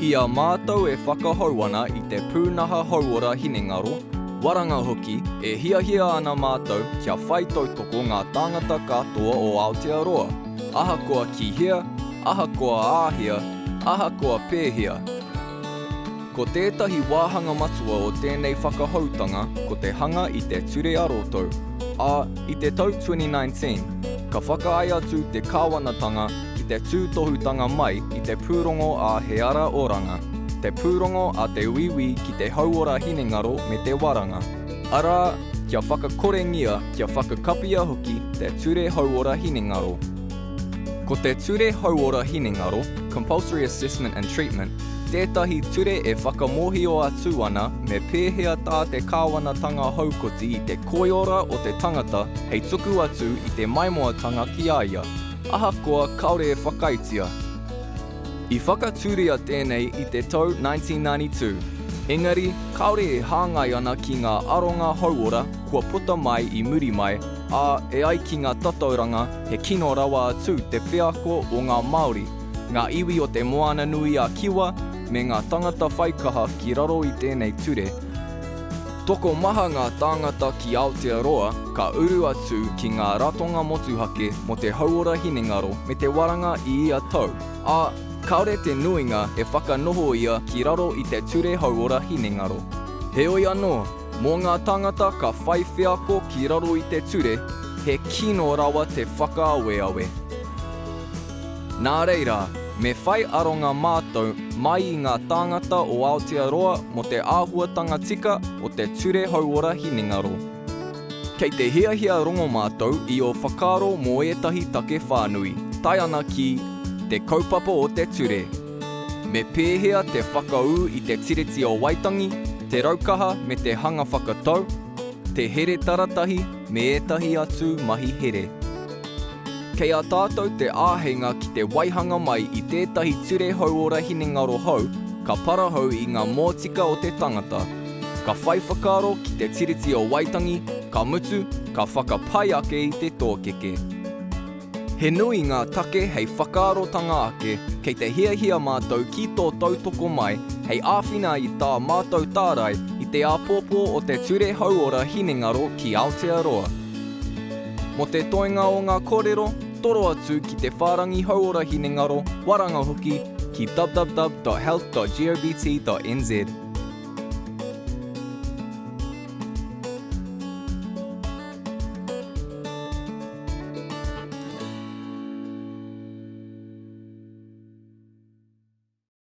Ia mātou e whakahau ana I te pūnaha hauora Hinengaro, waranga hoki e hiahia ana mātou kia whai tautoko ngā tāngata katoa o Aotearoa. Ahakoa kihea, ahakoa āhia, ahakoa pēhea. Ko tētahi wāhanga matua o tēnei whakahautanga ko te hanga I te ture arotau. I te tau 2019, ka whakaai atu te kāwanatanga ki te tūtohutanga mai I te pūrongo a Heara Oranga. Te pūrongo a te wiwi ki te hauora Hinengaro me te waranga. Arā, kia whakakorengia kia whakakapia hoki te ture hauora Hinengaro. Ko te ture hauora Hinengaro, Compulsory Assessment and Treatment, tētahi ture e whakamohio atu ana me pēhea tā te kāwanatanga haukoti I te koiora o te tangata hei tuku atu I te maimoatanga ki aia. Ahakoa kaore e whakaitia. I whakaturia tēnei I te tau 1992. Engari, kaore e hāngai ana ki ngā aronga hauora kua puta mai I muri mai, e ai ki ngā tatauranga he kino rawa atu te whiako o ngā Māori, ngā iwi o te moana nui a Kiwa, me ngā tangata whaikaha ki raro I tēnei ture. Toko maha ngā tāngata ki Aotearoa ka uru atu ki ngā ratonga motuhake mo te hauora Hinengaro me te waranga I ia tau. Kaore te nuinga e whakanoho ia ki raro I te ture hauora Hinengaro. Heoi anō, mō ngā tāngata ka whai whiako ki raro I te ture, he kino rawa te whakaaweawe. Nā reira, me whai aronga mātou mai I ngā tāngata o Aotearoa mo te āhuatanga tika o te ture hauora Hinengaro. Kei te hiahia rongo mātou I o whakaro mō etahi take whānui, tai ana ki te kaupapa o te ture. Me pēhea te whakau I te tiriti o Waitangi, te raukaha me te hanga whakatau, te here taratahi me etahi atu mahi here. Kei a tātou te āhenga ki te waihanga mai I tētahi ture hauora Hinengaro hau, ka parahau I ngā mōtika o te tangata. Ka whai whakaro ki te tiriti o Waitangi, ka mutu, ka whakapai ake I te tōkeke. He nui ngā take hei whakaarotanga ake, kei te hiahia mātou ki tō tautoko mai, hei āwhina I tā mātou tārai I te āpōpō o te ture hauora Hinengaro ki Aotearoa. Mo te toenga o ngā kōrero, toro atu ki te whārangi hauora Hinengaro, waranga hoki ki www.health.gobt.nz.